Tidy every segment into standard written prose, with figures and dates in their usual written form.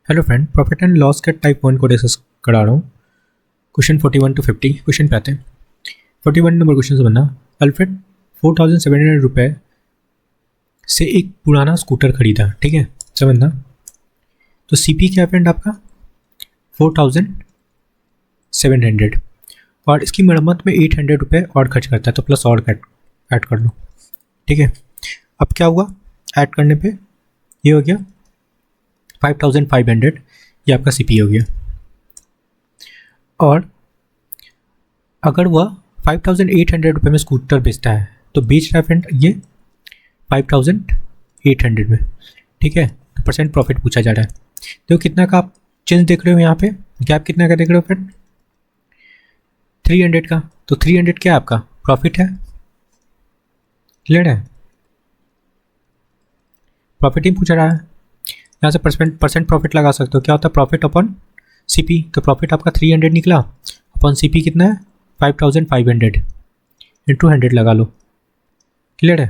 Hello friend, profit and loss के type 1 को discuss करा रहा हूँ। क्वेश्चन 41 to 50 क्वेश्चन पे आते हैं। 41 नंबर क्वेश्चन से बनना, अल्फ्रेड 4700 रुपये से एक पुराना स्कूटर खरीदा। ठीक है, समझना। तो सीपी क्या है फ्रेंड आपका 4700 और इसकी मरम्मत में 800 रुपये और खर्च करता है, तो प्लस और ऐड कर लो। ठीक है, अब क्या हुआ, ऐड करने पे ये हो गया 5500, ये आपका सीपी हो गया। और अगर वह 5800 रुपये में स्कूटर बेचता है तो बेच रहा है फ्रेंड ये 5800 में। ठीक है, तो परसेंट प्रॉफिट पूछा जा रहा है। तो कितना का आप चेंज देख रहे हो यहाँ पे, गैप कितना का देख रहे हो फ्रेंड, 300 का। तो 300 क्या आपका प्रॉफिट है, क्लियर है, प्रॉफिट ही पूछा रहा है। यहाँ से परसेंट प्रॉफिट लगा सकते हो, क्या होता है प्रॉफिट अपॉन सीपी। तो प्रॉफिट आपका 300 निकला, अपॉन सीपी कितना है 5500 इंटू 100 लगा लो, क्लियर है।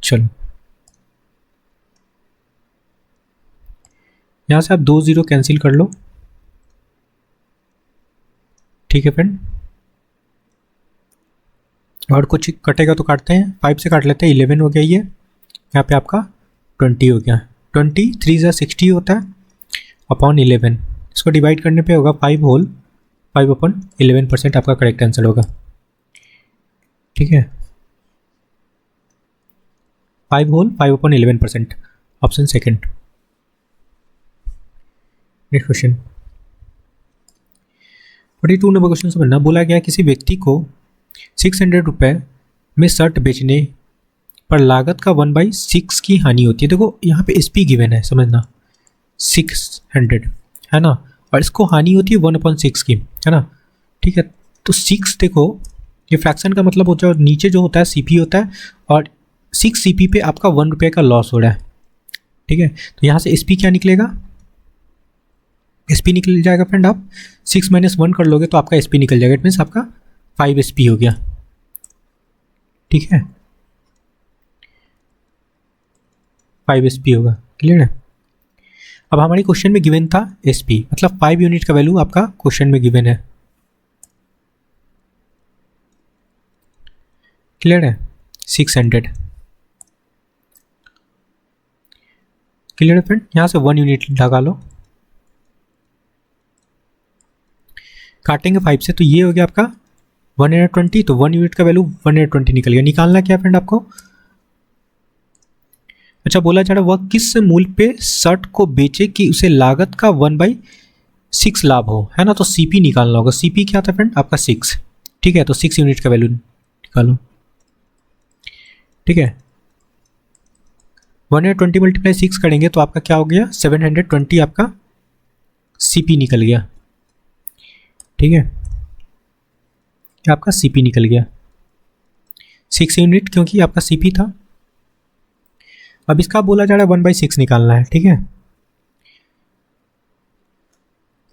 चलो यहाँ से आप 2 0 कैंसिल कर लो। ठीक है फ्रेंड, और कुछ कटेगा तो काटते हैं, 5 से काट लेते हैं, 11 हो गया ये, यहाँ पे आपका 20 हो गया। 20 3 ज़ा 60 होता है अपॉन 11, इसको डिवाइड करने पे होगा 5 होल 5 अपॉन 11%, आपका करेक्ट आंसर होगा। ठीक है, 5 whole 5 upon 11%, option second. Next question 42 number question से बनना, बोला गया किसी व्यक्ति को 600 रुपये में शर्ट बेचने पर लागत का 1/6 की हानि होती है। देखो यहाँ पे एसपी गिवन है, समझना 600 है ना, और इसको हानि होती है 1/6 की, है ना। ठीक है, तो 6 देखो ये फ्रैक्शन का मतलब होता है, नीचे जो होता है सीपी होता है, और 6 सीपी पे आपका 1 रुपये का लॉस हो रहा है। ठीक है, तो यहाँ से एसपी क्या निकलेगा, एसपी निकल जाएगा फ्रेंड, आप 6 - 1 कर लोगे तो आपका एसपी निकल जाएगा, इट मीन्स आपका 5 एसपी हो गया। ठीक है, 5 एसपी होगा, क्लियर है। अब हमारे क्वेश्चन में गिवन था एसपी, मतलब 5 यूनिट का वैल्यू आपका क्वेश्चन में गिवन है, क्लियर है। 600 क्लियर है फ्रेंड, यहाँ से 1 यूनिट लगा लो, काटेंगे 5 से, तो ये हो गया आपका 120, तो 1 यूनिट का वैल्यू 120 निकल गया। निकालना क्या फ्रेंड आपको, अच्छा बोला जा रहा है वह किस मूल्य पे शर्ट को बेचे कि उसे लागत का 1/6 लाभ हो, है ना। तो सीपी निकालना होगा, सीपी क्या था फ्रेंड आपका 6। ठीक है, तो 6 यूनिट का वैल्यू निकालो। ठीक है, 120 × 6 करेंगे तो आपका क्या हो गया 720, आपका सीपी निकल गया। ठीक है, आपका सीपी निकल गया 6 यूनिट, क्योंकि आपका सीपी था। अब इसका बोला जा रहा है 1/6 निकालना है। ठीक है,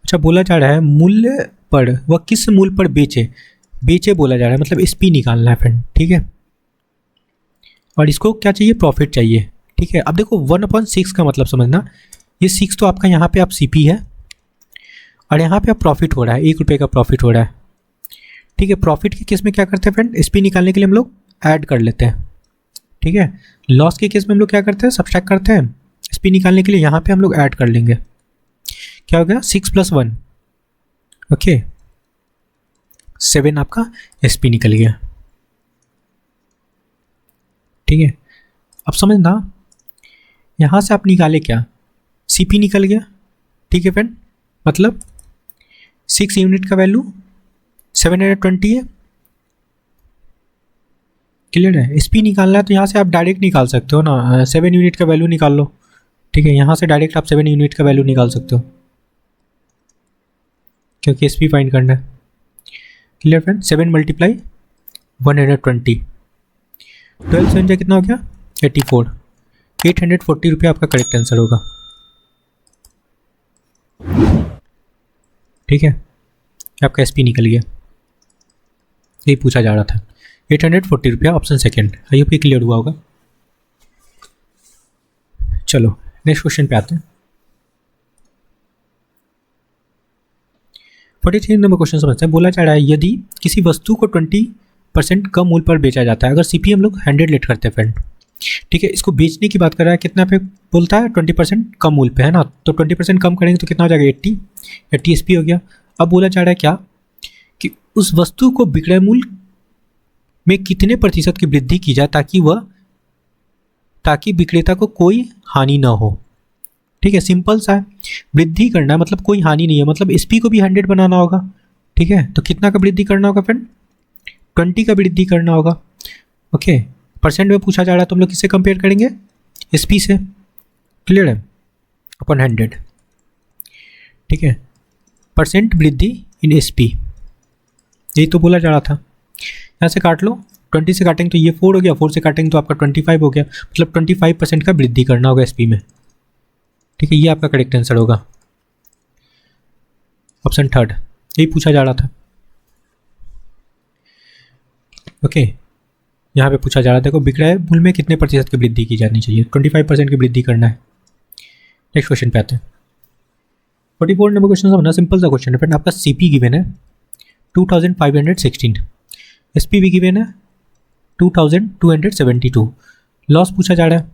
अच्छा बोला जा रहा है मूल्य पर, वह किस मूल्य पर बेचे बोला जा रहा है, मतलब एसपी निकालना है फ्रेंड। ठीक है, और इसको क्या चाहिए, प्रॉफिट चाहिए। ठीक है, अब देखो 1/6 का मतलब समझना, ये 6 तो आपका यहाँ पे आप सीपी है, और यहाँ पे आप प्रॉफिट हो रहा है, 1 रुपये का प्रॉफिट हो रहा है। ठीक है, प्रॉफिट के केस में क्या करते हैं फ्रेंड, एसपी निकालने के लिए हम लोग ऐड कर लेते हैं। ठीक है, लॉस के केस में हम लोग क्या करते हैं, सब्सट्रैक्ट करते हैं। एसपी निकालने के लिए यहाँ पे हम लोग ऐड कर लेंगे, क्या हो गया 6 + 1, ओके 7 आपका एसपी निकल गया। ठीक है, अब समझना यहाँ से आप निकाले क्या, सीपी निकल गया। ठीक है फ्रेंड, मतलब 6 यूनिट का वैल्यू 720 है, क्लियर है। एसपी निकालना है तो यहाँ से आप डायरेक्ट निकाल सकते हो ना, 7 यूनिट का वैल्यू निकाल लो। ठीक है, यहाँ से डायरेक्ट आप 7 यूनिट का वैल्यू निकाल सकते हो, क्योंकि एसपी फाइंड करना है। क्लियर फ्रेंड, 7 × 120, 12 7 कितना हो गया 84, 840 रुपये आपका करेक्ट आंसर होगा। ठीक है, आपका एसपी निकल गया, यही पूछा जा रहा था। 840 रुपया, ऑप्शन सेकेंड। आई होप ये क्लियर हुआ होगा। चलो नेक्स्ट क्वेश्चन पे आते हैं। 43 नंबर क्वेश्चन समझते हैं। बोला जा रहा है यदि किसी वस्तु को 20% कम मूल्य पर बेचा जाता है, अगर सीपी हम लोग 100 लेट करते हैं फ्रेंड, ठीक है, इसको बेचने की बात कर रहा है, कितना पे बोलता है 20% कम मूल्य पे, है ना, तो 20% कम करेंगे तो कितना हो जाएगा 80 एसपी हो गया। अब बोला जा रहा है क्या कि उस वस्तु को विक्रय मूल्य में कितने प्रतिशत की वृद्धि की जाए ताकि विक्रेता को कोई हानि ना हो। ठीक है, सिंपल सा है, वृद्धि करना है मतलब कोई हानि नहीं है, मतलब एसपी को भी 100 बनाना होगा। ठीक है, तो कितना का वृद्धि करना होगा फ्रेंड, 20 का वृद्धि करना होगा। ओके, परसेंट में पूछा जा रहा है तो हम लोग किससे कंपेयर करेंगे, एसपी से। क्लियर है, अपन 100। ठीक है, परसेंट वृद्धि इन एसपी, यही तो बोला जा रहा था। यहाँ से काट लो, 20 से काटेंगे तो ये 4 हो गया, 4 से काटेंगे तो आपका 25 हो गया, मतलब 25% का वृद्धि करना होगा एसपी में। ठीक है, ये आपका करेक्ट आंसर होगा, ऑप्शन 3, यही पूछा जा रहा था। ओके, यहाँ पे पूछा जा रहा था देखो विक्रय मूल्य में कितने प्रतिशत की वृद्धि की जानी चाहिए, 25% की वृद्धि करना है। नेक्स्ट क्वेश्चन पे आते हैं। 44 नंबर क्वेश्चन समझना, सिंपल सा क्वेश्चन है फ्रेंड। आपका सीपी गिवन है 2516, एसपी भी गिवन है 2272, लॉस पूछा जा रहा है,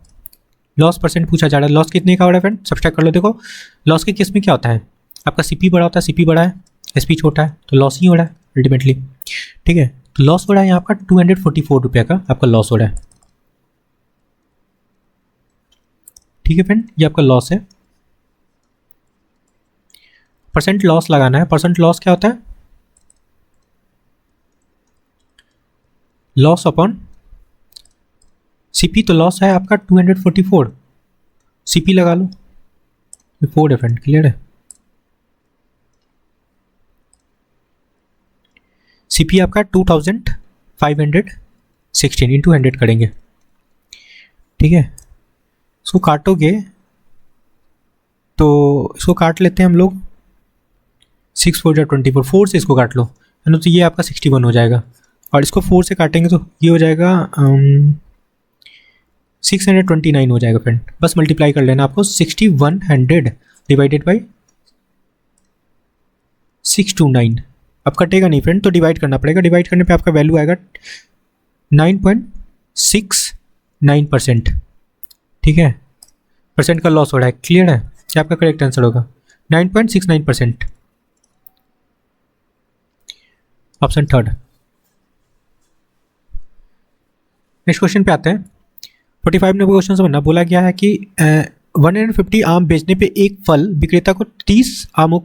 लॉस परसेंट पूछा जा रहा है। लॉस कितने का हो रहा है फ्रेंड, सब्सट्रैक्ट कर लो। देखो लॉस के केस में क्या होता है, आपका सीपी बड़ा होता है, सीपी बड़ा है, एसपी छोटा है, तो लॉस ही हो रहा है अल्टीमेटली। ठीक है, तो लॉस हो रहा है यहाँ आपका 244 रुपये का आपका लॉस हो रहा है। ठीक है फ्रेंड, ये आपका लॉस है। परसेंट लॉस लगाना है, परसेंट लॉस क्या होता है, लॉस अपॉन सीपी, तो लॉस है आपका 244, सीपी लगा लो, ये 4 है फ्रेंड। क्लियर है, सीपी आपका 2516 इंटू 100 करेंगे। ठीक है, इसको काटोगे तो इसको काट लेते हैं हम लोग, 6 4 24, 4 से इसको काट लो है ना, तो ये आपका 61 हो जाएगा, और इसको 4 से काटेंगे तो ये हो जाएगा 629 हो जाएगा फ्रेंड। बस मल्टीप्लाई कर लेना आपको, 6100 डिवाइडेड बाई 629, अब कटेगा नहीं फ्रेंड, तो डिवाइड करना पड़ेगा। डिवाइड करने पे आपका वैल्यू आएगा 9.69%। ठीक है, परसेंट का लॉस हो रहा है। क्लियर है, क्या आपका करेक्ट आंसर होगा 9.69%, ऑप्शन 3। नेक्स्ट क्वेश्चन पे आते हैं। 45 नंबर क्वेश्चन समझना, बोला गया है कि 150 आम बेचने पे एक फल विक्रेता को 30 आमों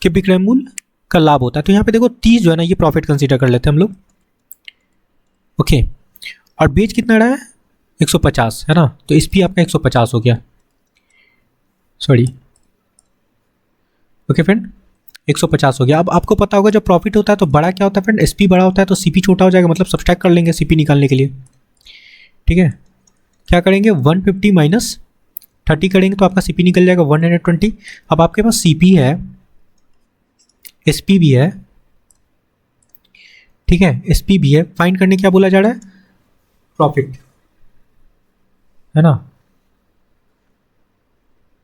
के विक्रय मूल्य का लाभ होता है। तो यहाँ पे देखो 30 जो है ना, ये प्रॉफिट कंसीडर कर लेते हैं हम लोग। ओके, और बेच कितना रहा है 150 है ना, तो एसपी आपका 150 हो गया, सॉरी। ओके फ्रेंड, 150 हो गया। अब आपको पता होगा जब प्रॉफिट होता है तो बड़ा क्या होता है फ्रेंड, एसपी बड़ा होता है तो सीपी छोटा हो जाएगा, मतलब सब्सट्रैक्ट कर लेंगे सीपी निकालने के लिए। ठीक है, क्या करेंगे 150 माइनस 30 करेंगे तो आपका सीपी निकल जाएगा 120। अब आपके पास सीपी है, एसपी भी है, ठीक है, एसपी भी है, फाइंड करने क्या बोला जा रहा है, प्रॉफिट, है ना,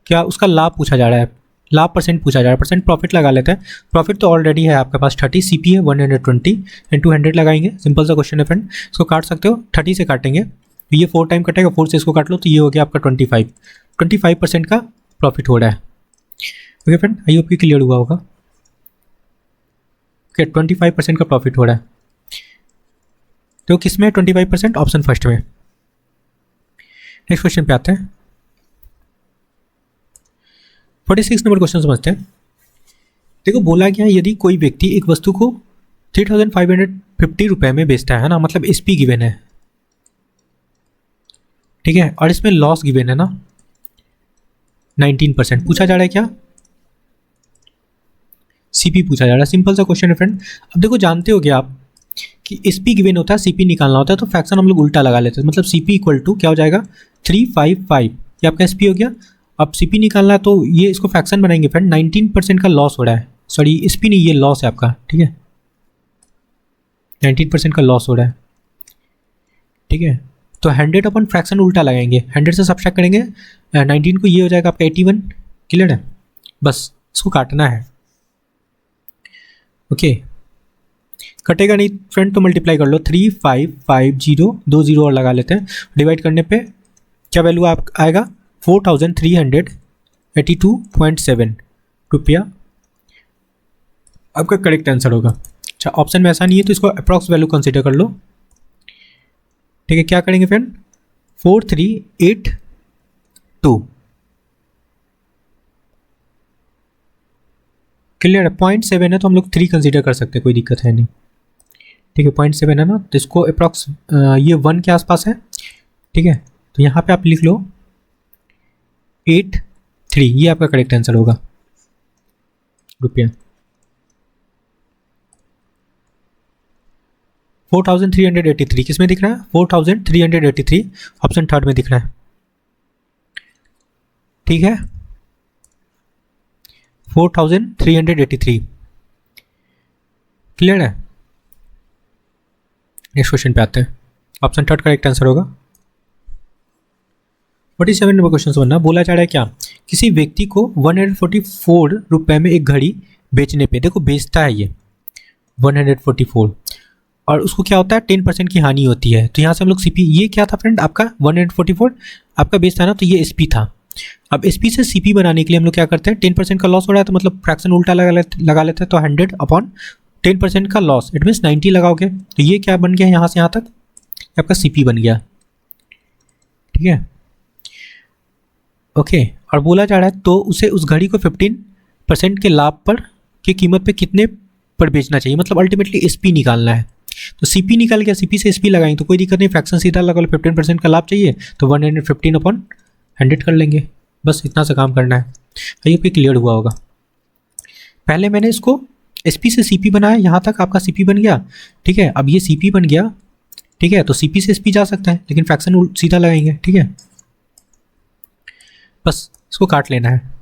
क्या उसका लाभ पूछा जा रहा है, लाभ परसेंट पूछा जा रहा है, परसेंट प्रॉफिट लगा लेते हैं। प्रॉफिट तो ऑलरेडी है आपके पास 30, सीपी है 120 इंटू 100 लगाएंगे, सिंपल सा क्वेश्चन है फ्रेंड। इसको काट सकते हो, 30 से काटेंगे तो ये 4 टाइम कटेगा, 4 से इसको काट लो तो ये हो गया आपका 25% का प्रॉफिट हो रहा है। ओके फ्रेंड, आई होप कि क्लियर हुआ होगा। ओके, 25% का प्रॉफिट हो रहा है, तो किस में 25%, ऑप्शन फर्स्ट में। नेक्स्ट क्वेश्चन पे आते हैं। 46 नंबर क्वेश्चन समझते हैं। देखो बोला गया यदि कोई व्यक्ति एक वस्तु को 3550 रुपये में बेचता है ना, मतलब एसपी गिवन है, ठीक है, और इसमें लॉस गिवन है ना 19%, पूछा जा रहा है क्या, सीपी पूछा जा रहा है। सिंपल सा क्वेश्चन है फ्रेंड। अब देखो जानते हो क्या आप कि एसपी गिवन होता है, सीपी निकालना होता है, तो फ्रैक्शन हम लोग उल्टा लगा लेते हैं, मतलब सीपी इक्वल टू क्या हो जाएगा 355, ये आपका एसपी हो गया। अब सीपी निकालना है तो ये इसको फ्रैक्शन बनाएंगे फ्रेंड, 19% का लॉस हो रहा है, सॉरी एसपी नहीं, ये लॉस है आपका, ठीक है, 19% का लॉस हो रहा है, ठीक है। तो 100 अपन फ्रैक्शन उल्टा लगाएंगे, 100 से सब्ट्रैक्ट करेंगे 19 को, ये हो जाएगा आपका 81। क्लियर है? बस इसको काटना है। ओके, कटेगा नहीं फ्रेंड तो मल्टीप्लाई कर लो, 3550, 2 जीरो और लगा लेते हैं। डिवाइड करने पे क्या वैल्यू आप आएगा, 4382.7 रुपया आपका करेक्ट आंसर होगा। अच्छा, ऑप्शन में ऐसा नहीं है तो इसको अप्रॉक्स वैल्यू कंसीडर कर लो। ठीक है, क्या करेंगे फ्रेंड, 4382। क्लियर है? 0.7 है तो हम लोग 3 कंसीडर कर सकते हैं, कोई दिक्कत है नहीं। ठीक है, 0.7 है ना, तो इसको अप्रॉक्स ये 1 के आसपास है। ठीक है, तो यहाँ पे आप लिख लो 83, ये आपका करेक्ट आंसर होगा रुपया। 4383 किस में दिख रहा है, 4383 ऑप्शन थर्ड में दिख रहा है। ठीक है, 4383। क्लियर है? नेक्स्ट क्वेश्चन पे आते हैं, ऑप्शन थर्ड करेक्ट आंसर होगा। 47 नंबर क्वेश्चन समझना, बोला जा रहा है क्या, किसी व्यक्ति को 144 रुपए में एक घड़ी बेचने पे, देखो बेचता है ये 144, और उसको क्या होता है 10% की हानि होती है। तो यहाँ से हम लोग सीपी, ये क्या था फ्रेंड आपका 144 आपका बेच था ना, तो ये एसपी था। अब एसपी से सीपी बनाने के लिए हम लोग क्या करते हैं, 10% का लॉस हो रहा है तो मतलब फ्रैक्शन उल्टा लगा लेते हैं, तो 100/10% का लॉस, इट मीन्स 90 लगाओगे, तो ये क्या बन गया यहाँ से यहाँ तक आपका सीपी बन गया। ठीक है, ओके, और बोला जा रहा है तो उसे उस घड़ी को 15% के लाभ पर की कीमत पे कितने पर बेचना चाहिए, मतलब अल्टीमेटली एसपी निकालना है। तो सीपी निकाल गया, सीपी से एसपी लगाएंगे तो कोई दिक्कत नहीं, फ्रैक्शन सीधा लगा लो, 15% का लाभ चाहिए तो 115/100 कर लेंगे, बस इतना सा काम करना है। ये भी क्लियर हुआ होगा। पहले मैंने इसको एसपी से सीपी बनाया, यहाँ तक आपका सीपी बन गया। ठीक है, अब ये सीपी बन गया। ठीक है, तो सीपी से एसपी जा सकता है लेकिन फ्रैक्शन सीधा लगाएंगे। ठीक है, बस इसको काट लेना है।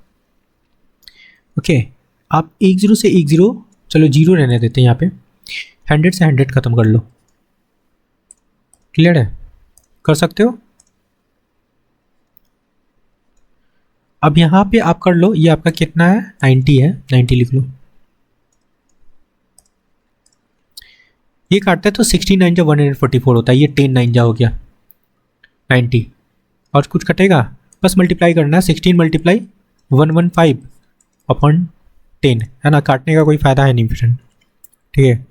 ओके, आप 10 से 10, चलो 0 रहने देते हैं यहाँ पे, 100 से 100 खत्म कर लो। क्लियर है? कर सकते हो। अब यहाँ पे आप कर लो, ये आपका कितना है 90 है, 90 लिख लो। ये काटते हैं तो 69 जा 144 होता है, ये 10 9 जा हो गया 90, और कुछ कटेगा, बस मल्टीप्लाई करना है, 16 × 115/10 है ना, काटने का कोई फ़ायदा है नहीं फ्रेंड। ठीक है,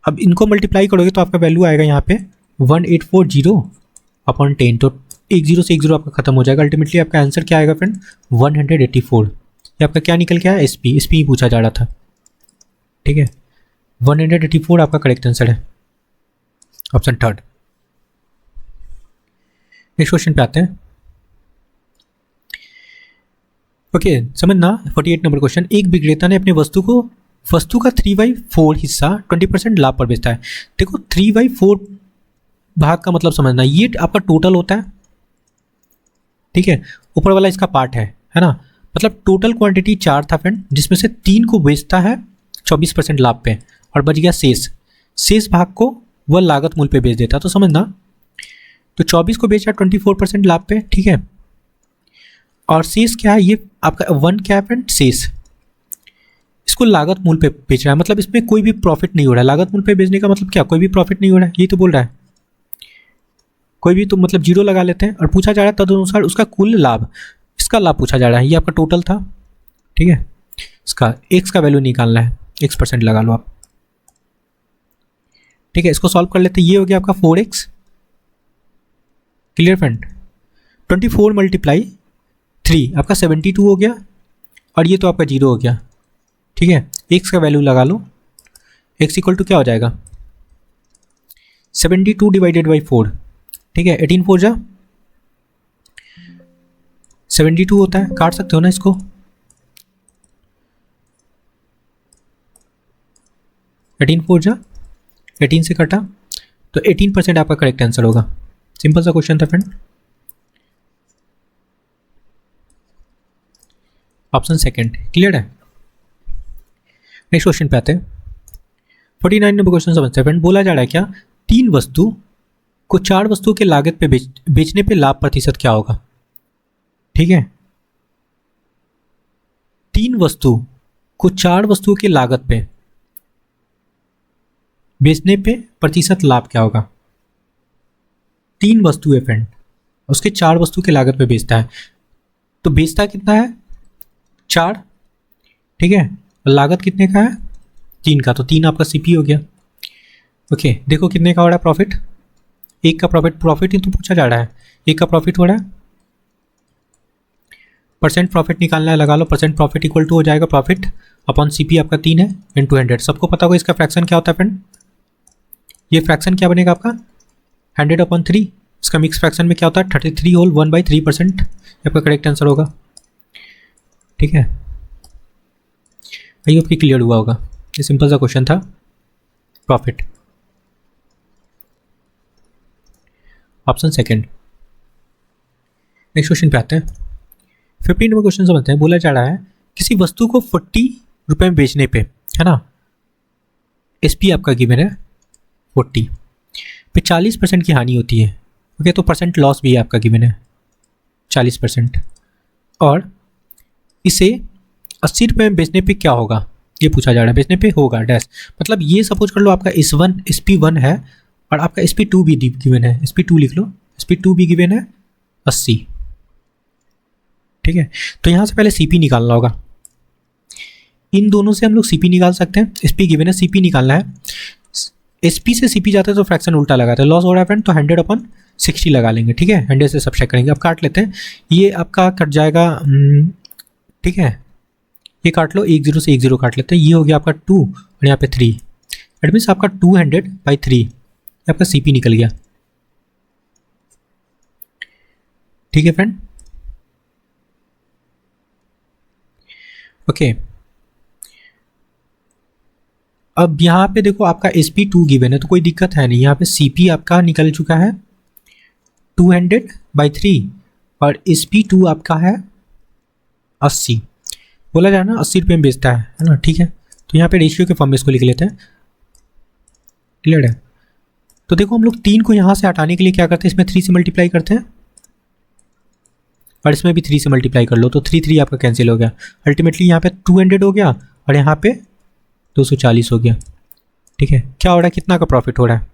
अब इनको मल्टीप्लाई करोगे तो आपका वैल्यू आएगा यहाँ पे 1840/10, तो 10 से 10 आपका खत्म हो जाएगा। अल्टीमेटली आपका आंसर क्या आएगा फ्रेंड, 184। ये आपका क्या निकल के आया, एसपी, एसपी ही पूछा जा रहा था। ठीक है, 184 आपका करेक्ट आंसर है, ऑप्शन थर्ड। नेक्स्ट क्वेश्चन पे आते हैं। ओके, समझना 48 नंबर क्वेश्चन, एक विक्रेता ने अपने वस्तु का 3/4 हिस्सा 20% लाभ पर बेचता है। देखो 3/4 भाग का मतलब समझना, ये आपका टोटल होता है। ठीक है, ऊपर वाला इसका पार्ट है ना, मतलब टोटल क्वांटिटी 4 था फ्रेंड, जिसमें से 3 को बेचता है 24% लाभ पे, और बच गया शेष भाग को वह लागत मूल्य पे बेच देता। तो समझना, तो 24 को बेचा 24% लाभ पे। ठीक है, और शेष क्या है, ये आपका 1 क्या है फ्रेंड, शेष, इसको लागत मूल्य पे बेच रहा है, मतलब इसमें कोई भी प्रॉफिट नहीं हो रहा है। लागत मूल्य पे बेचने का मतलब क्या, कोई भी प्रॉफिट नहीं हो रहा है, यही तो बोल रहा है। कोई भी तो मतलब 0 लगा लेते हैं, और पूछा जा रहा है तदनुसार उसका कुल लाभ, इसका लाभ पूछा जा रहा है, ये आपका टोटल था। ठीक है, इसका x का वैल्यू निकालना है, x% लगा लो आप। ठीक है, इसको सॉल्व कर लेते हैं, ये हो गया आपका 4x। क्लियर फ्रेंड, 24 × 3 आपका 72 हो गया, और ये तो आपका 0 हो गया। ठीक है, x का वैल्यू लगा लो, x इक्वल टू क्या हो जाएगा 72 / 4। ठीक है, 18 4 जा 72 होता है, काट सकते हो ना इसको। 18 4 जा 18 से कटा तो 18% आपका करेक्ट आंसर होगा। सिंपल सा क्वेश्चन था फ्रेंड, ऑप्शन सेकंड। क्लियर है? नेक्स्ट क्वेश्चन पे आते हैं। 49 नंबर क्वेश्चन समझते हैं फ्रेंड, बोला जा रहा है क्या, 3 वस्तु को 4 वस्तुओं के लागत पे बेचने पे लाभ प्रतिशत क्या होगा? ठीक है, 3 वस्तु को 4 वस्तुओं की लागत पे बेचने पे प्रतिशत लाभ क्या होगा? 3 वस्तु है फ्रेंड, उसके 4 वस्तु की लागत पे बेचता है, तो बेचता कितना है? 4, ठीक है, लागत कितने का है? 3 का, तो 3 आपका सीपी हो गया। ओके, देखो कितने का हो रहा है प्रॉफिट? 1 का प्रॉफिट ही तो पूछा जा रहा है, 1 का प्रॉफिट हो रहा है। परसेंट प्रॉफिट निकालना है, लगा लो परसेंट प्रॉफिट इक्वल टू हो जाएगा प्रॉफिट अपॉन सीपी आपका 3 है इनटू 100। सबको पता होगा इसका फ्रैक्शन क्या होता है फ्रेंड? ये फ्रैक्शन क्या बनेगा आपका? 100/3। इसका मिक्स फ्रैक्शन में क्या होता है? 33 होल 1/3%। आपका करेक्ट आंसर होगा। ठीक है, आई होप कि क्लियर हुआ होगा। ये सिंपल सा क्वेश्चन था, profit. Option second. Next question पे आते हैं। 15 नंबर क्वेश्चन समझते हैं। बोला जा रहा है किसी वस्तु को 40 रुपये में बेचने पे, है ना, एसपी आपका गिवन है 40 पे 40% की हानि होती है। ओके, तो परसेंट लॉस भी आपका गिवन है 40%, और इसे 80 रुपये में बेचने पे क्या होगा, ये पूछा जा रहा है। बेचने पे होगा डैश, मतलब ये सपोज कर लो आपका SP1 है और आपका SP2 भी गिवन है। SP2 लिख लो, SP2 भी गिवन है 80। ठीक है, तो यहाँ से पहले सीपी निकालना होगा। इन दोनों से हम लोग सीपी निकाल सकते हैं। एसपी गिवन है, सीपी निकालना है। एसपी से सीपी जाता है तो फ्रैक्शन उल्टा लगाता है, लॉस हो रहा है फ्रेंड, तो 100/60 लगा लेंगे। ठीक है, 100 से सब्ट्रैक्ट करेंगे। अब काट लेते हैं, ये आपका कट जाएगा। ठीक है, ये काट लो, 1 0 से 1 0 काट लेते हैं। ये हो गया आपका 2 और यहाँ पे 3, इट मीन्स आपका 200/3 आपका सीपी निकल गया। ठीक है फ्रेंड, ओके। अब यहाँ पे देखो आपका SP2 गिवन है तो कोई दिक्कत है नहीं। यहाँ पे CP आपका निकल चुका है 200/3 और SP2 आपका है 80। बोला जाए ना 80 रुपये में बेचता है ना। ठीक है, तो यहाँ पे रेशियो के फॉर्म में इसको लिख लेते हैं। क्लियर है? तो देखो हम लोग 3 को यहाँ से हटाने के लिए क्या करते हैं, इसमें 3 से मल्टीप्लाई करते हैं और इसमें भी 3 से मल्टीप्लाई कर लो, तो 3 आपका कैंसिल हो गया। अल्टीमेटली यहाँ पे 200 हो गया और यहाँ पे 240 हो गया। ठीक है, क्या हो रहा है, कितना का प्रॉफिट हो रहा है?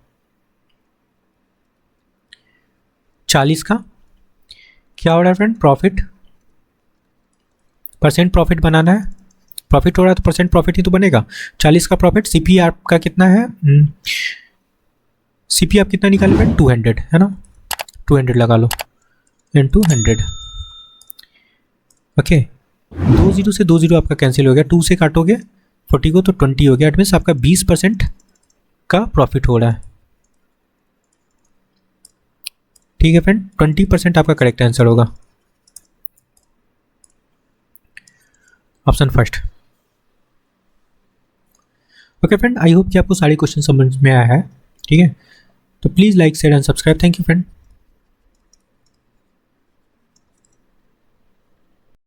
40 का। क्या हो रहा है फ्रेंड? प्रॉफिट, परसेंट प्रॉफिट बनाना है। प्रॉफिट हो रहा है तो परसेंट प्रॉफिट ही तो बनेगा। 40 का प्रॉफिट। सीपी आपका कितना है? सीपी आप कितना निकाले फ्रेंड? 200 है ना, 200 लगा लो इनटू 100। ओके, 2 0 से 2 0 आपका कैंसिल हो गया। 2 से काटोगे 40 को तो 20 हो गया। इट मीन्स आपका 20% का प्रॉफिट हो रहा है। ठीक है फ्रेंड, 20% आपका करेक्ट आंसर होगा, option first. Okay friend, I hope कि आपको सारे क्वेश्चन समझ में आया है। ठीक है, तो please like share and subscribe. Thank you friend.